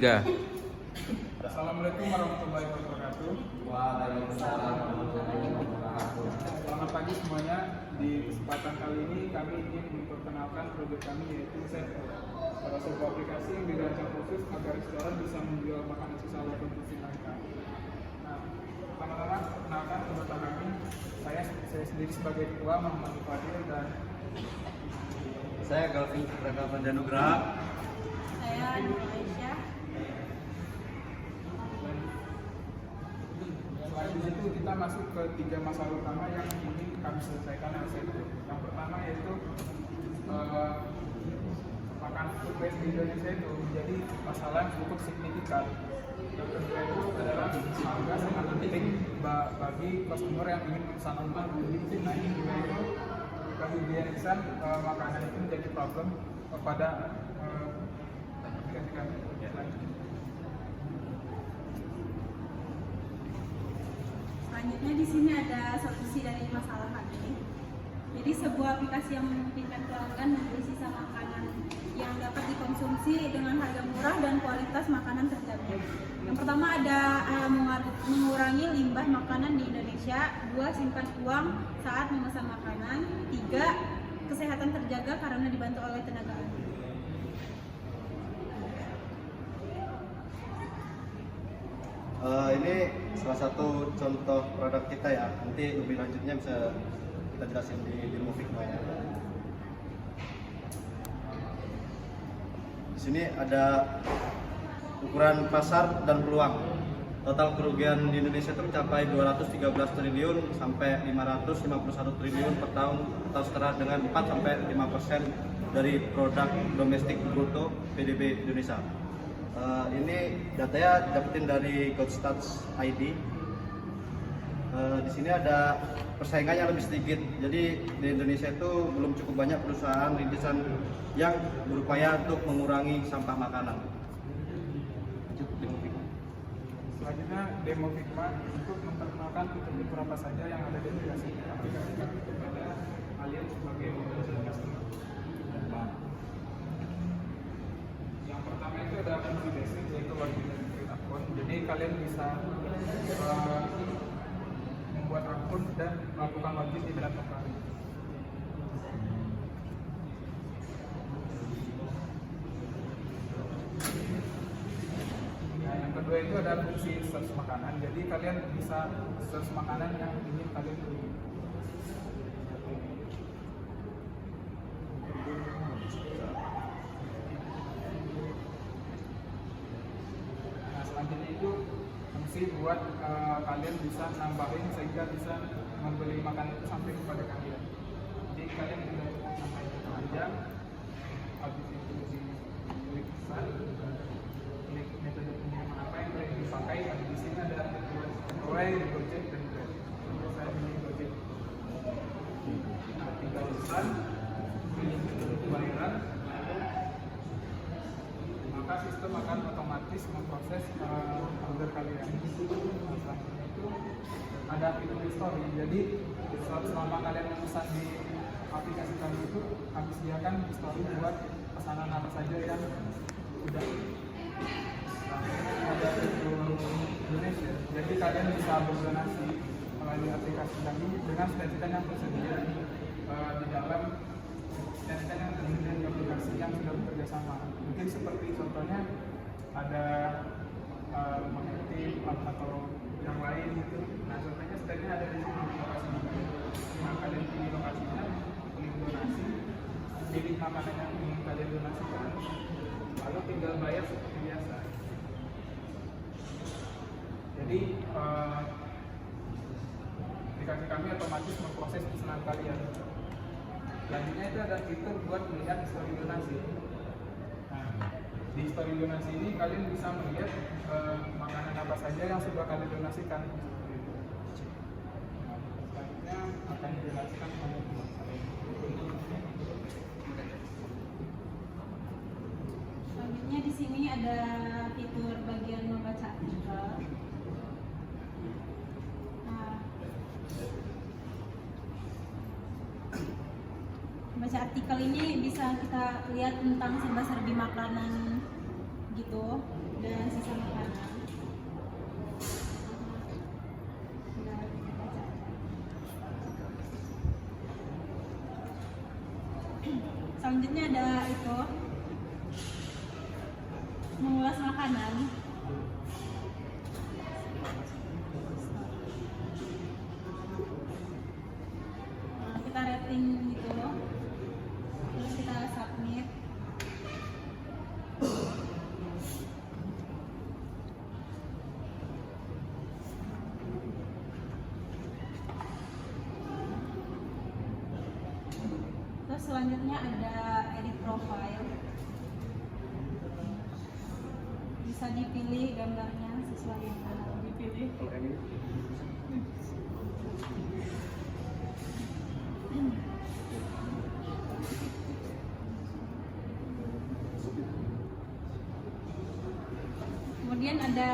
Tiga. Assalamualaikum warahmatullahi wabarakatuh. Waalaikumsalam warahmatullahi wabarakatuh. Selamat pagi semuanya. Di kesempatan kali ini kami ingin memperkenalkan proyek kami yaitu Seto, sebuah aplikasi yang dirancang khusus agar restoran bisa menjual makanan sisa walaupun konsumsi mereka. Nah, pertama-tama perkenalkan anggota kami. Saya sendiri sebagai ketua Muhammad Fadil dan Saya Galvin Raka Panjanugraha. Saya Nur Aisyah. Selain itu kita masuk ke 3 masalah utama yang ingin kami selesaikan oleh Seto. Yang pertama yaitu makanan food waste di Indonesia itu menjadi masalah yang cukup signifikan. Yang kedua itu adalah harga sangat penting bagi customer yang ingin memesan rumah. Nah ini juga itu kehigienisan makanan itu menjadi problem pada aplikasi kami. Selanjutnya di sini ada solusi dari masalah ini. Jadi sebuah aplikasi yang memungkinkan pelanggan membeli sisa makanan yang dapat dikonsumsi dengan harga murah dan kualitas makanan terjamin. Yang pertama ada mengurangi limbah makanan di Indonesia. 2. Simpan uang saat memesan makanan. 3. Kesehatan terjaga karena dibantu oleh tenaga ahli. Ini salah satu contoh produk kita ya. Nanti lebih lanjutnya bisa kita jelasin di demo Figma ya. Di sini ada ukuran pasar dan peluang. Total kerugian di Indonesia itu mencapai 213 triliun sampai 551 triliun per tahun atau setara dengan 4 sampai 5% dari produk domestik bruto PDB Indonesia. Ini datanya dapetin dari GoStats ID. Di sini ada persaingan yang lebih sedikit. Jadi di Indonesia itu belum cukup banyak perusahaan rintisan yang berupaya untuk mengurangi sampah makanan. Selanjutnya demo Figma untuk memperkenalkan fitur-fitur apa saja yang ada di aplikasi kami kepada kalian sebagai customer. Yang pertama itu ada fungsi basic yaitu login dan create akun. Jadi kalian bisa membuat akun dan melakukan login di platform kami. Yang kedua itu ada fungsi search makanan. Jadi kalian bisa search makanan yang ingin kalian beli. Nah selanjutnya itu fungsi buat kalian bisa nambahin sehingga bisa membeli makanan itu sampai kepada kalian. Jadi kalian tinggal nambahin aja, habis itu diklik pesan. Metode pengiriman apa yang boleh dipakai. Di sini ada Goway, Gojek, dan Grab. Saya pilih Gojek. Nah, tinggal pesan, pilih metode pembayaran, maka sistem akan otomatis memproses order kalian. Nah, selanjutnya itu ada fitur history. Jadi selama kalian memesan di aplikasi kami itu, kami sediakan history buat pesanan apa saja yang sudah ada di seluruh Indonesia. Jadi kalian bisa berdonasi melalui aplikasi kami dengan stand-stand yang tersedia di dalam stand-stand yang tersedia di aplikasi yang sudah bekerja sama. Mungkin seperti contohnya ada Mengerti atau yang lain gitu. Nah contohnya stand-nya ada di sini di lokasi ini. Nah kalian pilih lokasinya, pilih donasi, pilih makanan yang ingin kalian donasikan, lalu tinggal bayar seperti biasa. Jadi aplikasi kami otomatis memproses pesanan kalian. Selanjutnya itu ada fitur buat melihat histori donasi. Nah, di histori donasi ini kalian bisa melihat makanan apa saja yang sudah kalian donasikan. Nah, selanjutnya akan dijelaskan oleh Selanjutnya di sini ada fitur bagian membaca artikel. Baca artikel ini bisa kita lihat tentang serba-serbi makanan gitu dan sisa makanan. Selanjutnya ada itu mengulas makanan. Kita rating gitu, terus kita submit. Terus selanjutnya ada edit profile. Bisa dipilih gambarnya sesuai yang mau dipilih. Kemudian ada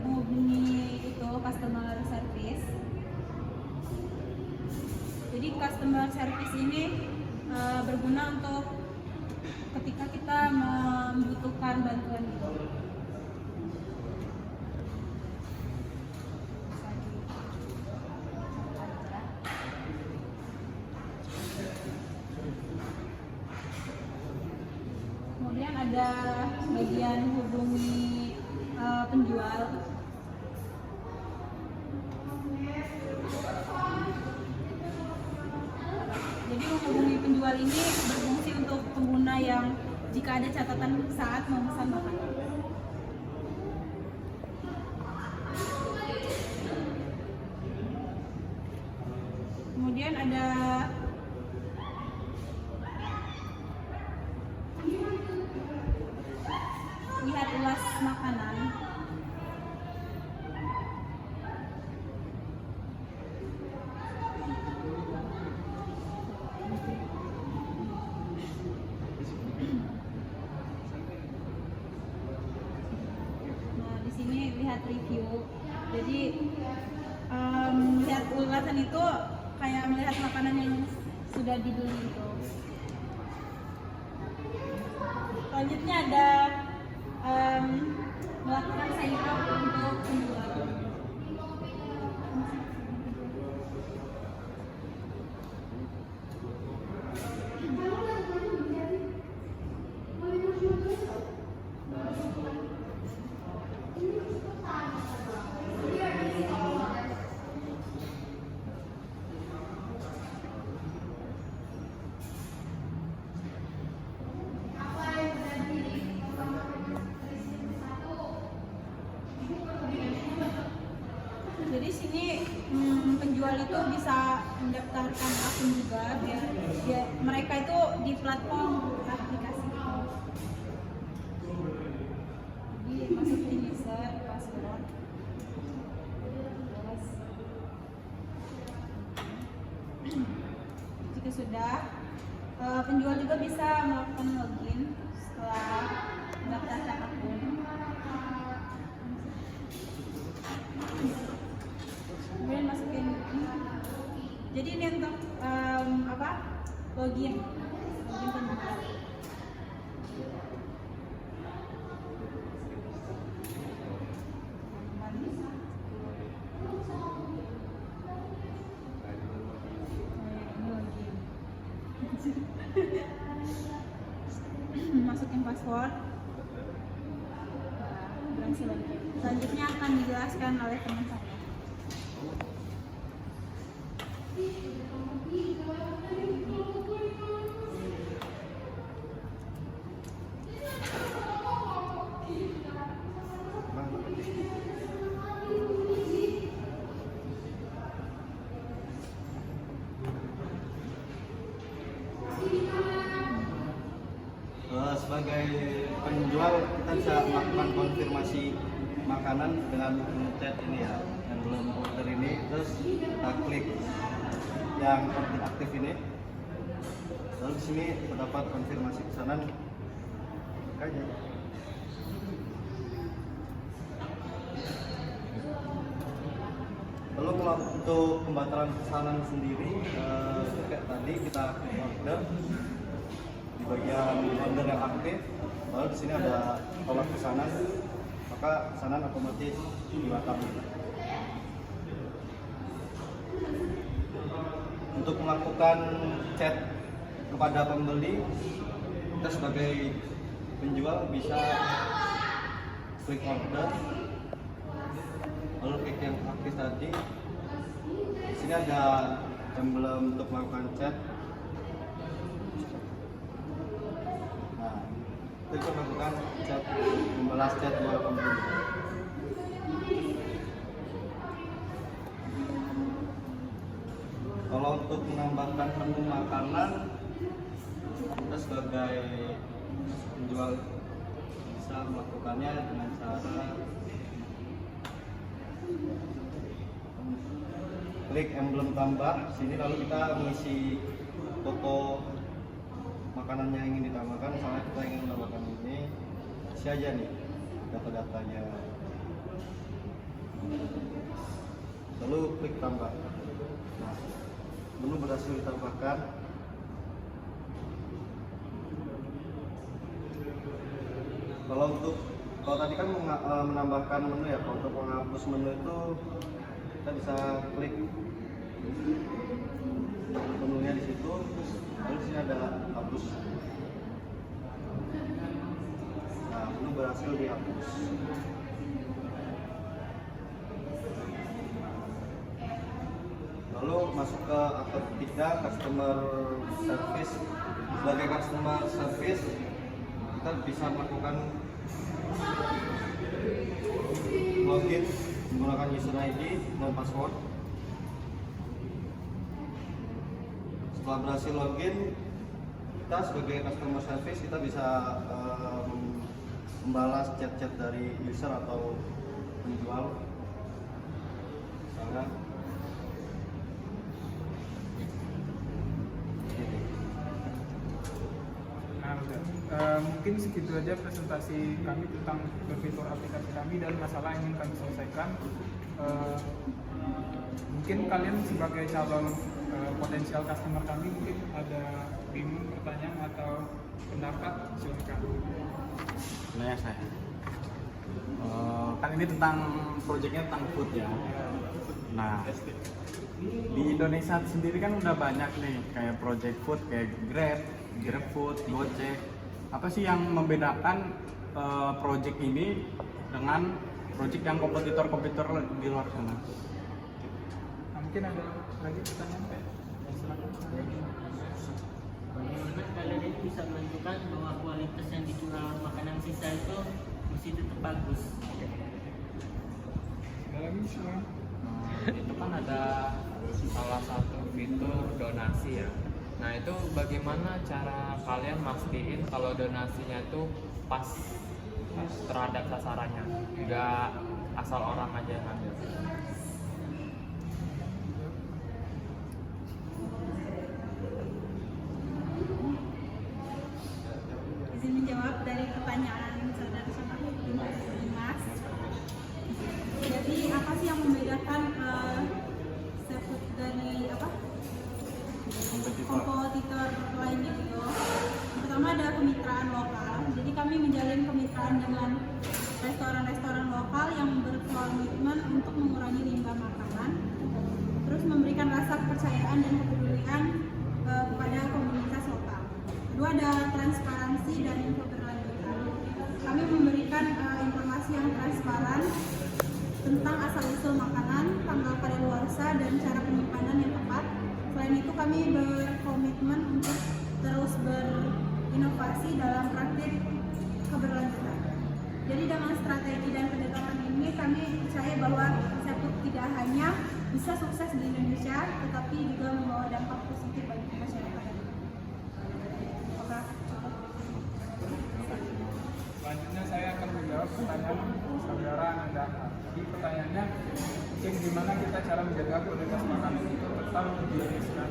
menghubungi itu customer service. Jadi customer service ini berguna untuk ketika kita membutuhkan bantuan gitu. Kemudian ada bagian hubungi penjual. Jadi menghubungi penjual ini berfungsi untuk pengguna yang jika ada catatan saat memesan makanan. Kemudian ada lihat ulas makanan. Nah, di sini lihat review. Jadi lihat ulasan itu kayak melihat makanan yang sudah dibeli itu. Selanjutnya ada melakukan sign up untuk penjual. Jadi sini penjual itu bisa mendaftarkan akun juga biar mereka itu di platform aplikasi. Jadi masukin user, password. Jika sudah, penjual juga bisa melakukan login setelah mendaftarkan akun. Kemudian masukin, jadi ini untuk login penjual. Masukin password. Berhasil login. Selanjutnya akan dijelaskan oleh teman saya. Sebagai penjual kita bisa melakukan konfirmasi makanan dengan mencet ini ya, yang belum order ini, terus kita klik yang aktif ini, lalu di sini terdapat konfirmasi pesanan aja. Lalu kalau untuk pembatalan pesanan sendiri, kayak tadi kita order, bagian order yang aktif, lalu di sini ada tolak pesanan, maka pesanan otomatis dibatalkan. Untuk melakukan chat kepada pembeli, kita sebagai penjual bisa klik order, lalu klik yang aktif tadi. Di sini ada emblem untuk melakukan chat. Nah, klik untuk melakukan chat, membalas chat kepada pembeli. Kalau untuk menambahkan menu makanan, kita sebagai penjual bisa melakukannya dengan cara klik emblem tambah sini, lalu kita mengisi foto makanan yang ingin ditambahkan. Misalnya kita ingin menambahkan ini, isi aja nih data-datanya, lalu klik tambah. Nah, menu berhasil ditambahkan. Kalau tadi kan menambahkan menu ya, kalau untuk menghapus menu itu kita bisa klik menunya di situ, lalu di sini ada hapus. Nah, menu berhasil dihapus. Lalu masuk ke akun ketiga, customer service. Sebagai customer service, kita bisa melakukan login menggunakan user ID dan password. Setelah berhasil login, kita sebagai customer service kita bisa membalas chat-chat dari user atau penjual. Misalnya mungkin segitu aja presentasi kami tentang berfitur aplikasi kami dan masalah yang ingin kami selesaikan. Mungkin kalian sebagai calon potensial customer kami mungkin ada bingung, pertanyaan atau pendapat, silakan. Nah ya saya, kan ini tentang proyeknya tentang food ya. Nah, di Indonesia sendiri kan udah banyak nih kayak project food kayak Grab, GrabFood, Gojek. Apa sih yang membedakan project ini dengan project yang kompetitor-kompetitor di luar sana? Nah, mungkin ada lagi pertanyaan Pak? Silakan. Bagaimana kalian ini bisa menentukan bahwa kualitas yang dijual makanan sisa itu mesti tetap bagus? Ada lagi silakan. Itu kan ada salah satu fitur donasi ya. Nah itu bagaimana cara kalian mastiin kalau donasinya itu pas terhadap sasarannya, nggak asal orang aja yang ambil? Izin menjawab dari pertanyaan saudara sama Dimas. Jadi apa sih yang membedakan seafood dari kompetitor lainnya gitu? Pertama ada kemitraan lokal. Jadi kami menjalin kemitraan dengan restoran-restoran lokal yang berkomitmen untuk mengurangi limbah makanan, terus memberikan rasa kepercayaan dan kepedulian kepada komunitas lokal. Kedua ada transparansi dan keberlanjutan. Kami memberikan informasi yang transparan tentang asal-usul makanan, tanggal kadaluarsa, dan cara penyimpanan yang tepat. Selain itu kami berkomitmen untuk terus berinovasi dalam praktik keberlanjutan. Jadi dengan strategi dan pendekatan ini kami percaya bahwa seafood tidak hanya bisa sukses di Indonesia, tetapi juga membawa dampak positif bagi masyarakat. Selanjutnya saya akan menjawab pertanyaan saudara Ananda. Jadi pertanyaannya, mungkin gimana kita cara menjaga kualitas makanan itu tetap dihasilkan.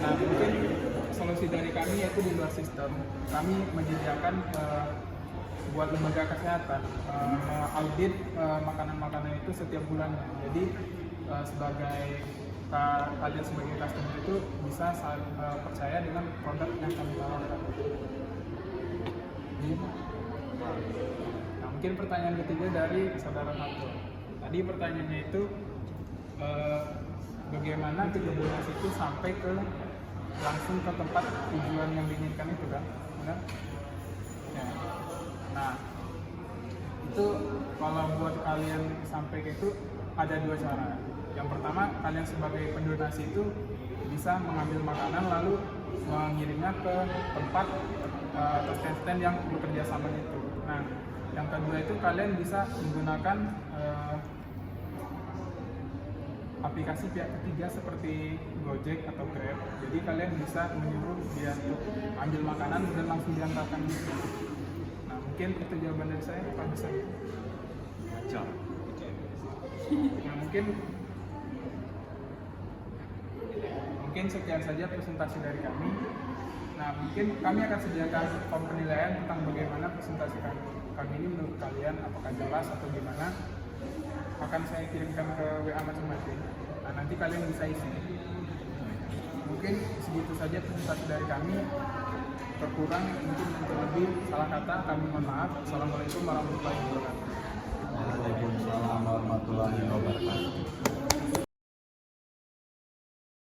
Nah mungkin solusi dari kami yaitu di luar sistem. Kami menyediakan buat lembaga kesehatan audit makanan-makanan itu setiap bulannya. Jadi sebagai kalian sebagai customer itu bisa percaya dengan produk yang kami tawarkan. Gitu. Nah, mungkin pertanyaan ketiga dari saudara Hato. Tadi pertanyaannya itu bagaimana tiga donasi itu sampai ke langsung ke tempat tujuan yang diinginkan itu kan, benar? Ya. Nah, itu kalau buat kalian sampai ke itu ada dua cara. Yang pertama, kalian sebagai pendonasi itu bisa mengambil makanan lalu mengirimnya ke tempat atau stand-stand yang bekerja sama itu. Nah, yang kedua itu kalian bisa menggunakan aplikasi pihak ketiga seperti Gojek atau Grab. Jadi kalian bisa menyuruh dia untuk ambil makanan dan langsung diantarkan gitu. Nah, mungkin itu jawaban dari saya. Pak bisa? Macam. Nah, mungkin sekian saja presentasi dari kami. Nah, mungkin kami akan sediakan form penilaian tentang bagaimana presentasi kami ini menurut kalian, apakah jelas atau gimana. Akan saya kirimkan ke WA masing-masing. Nah, nanti kalian bisa isi. Mungkin segitu saja presentasi dari kami. Terkurang mungkin untuk lebih salah kata kami mohon maaf. Assalamualaikum warahmatullahi wabarakatuh.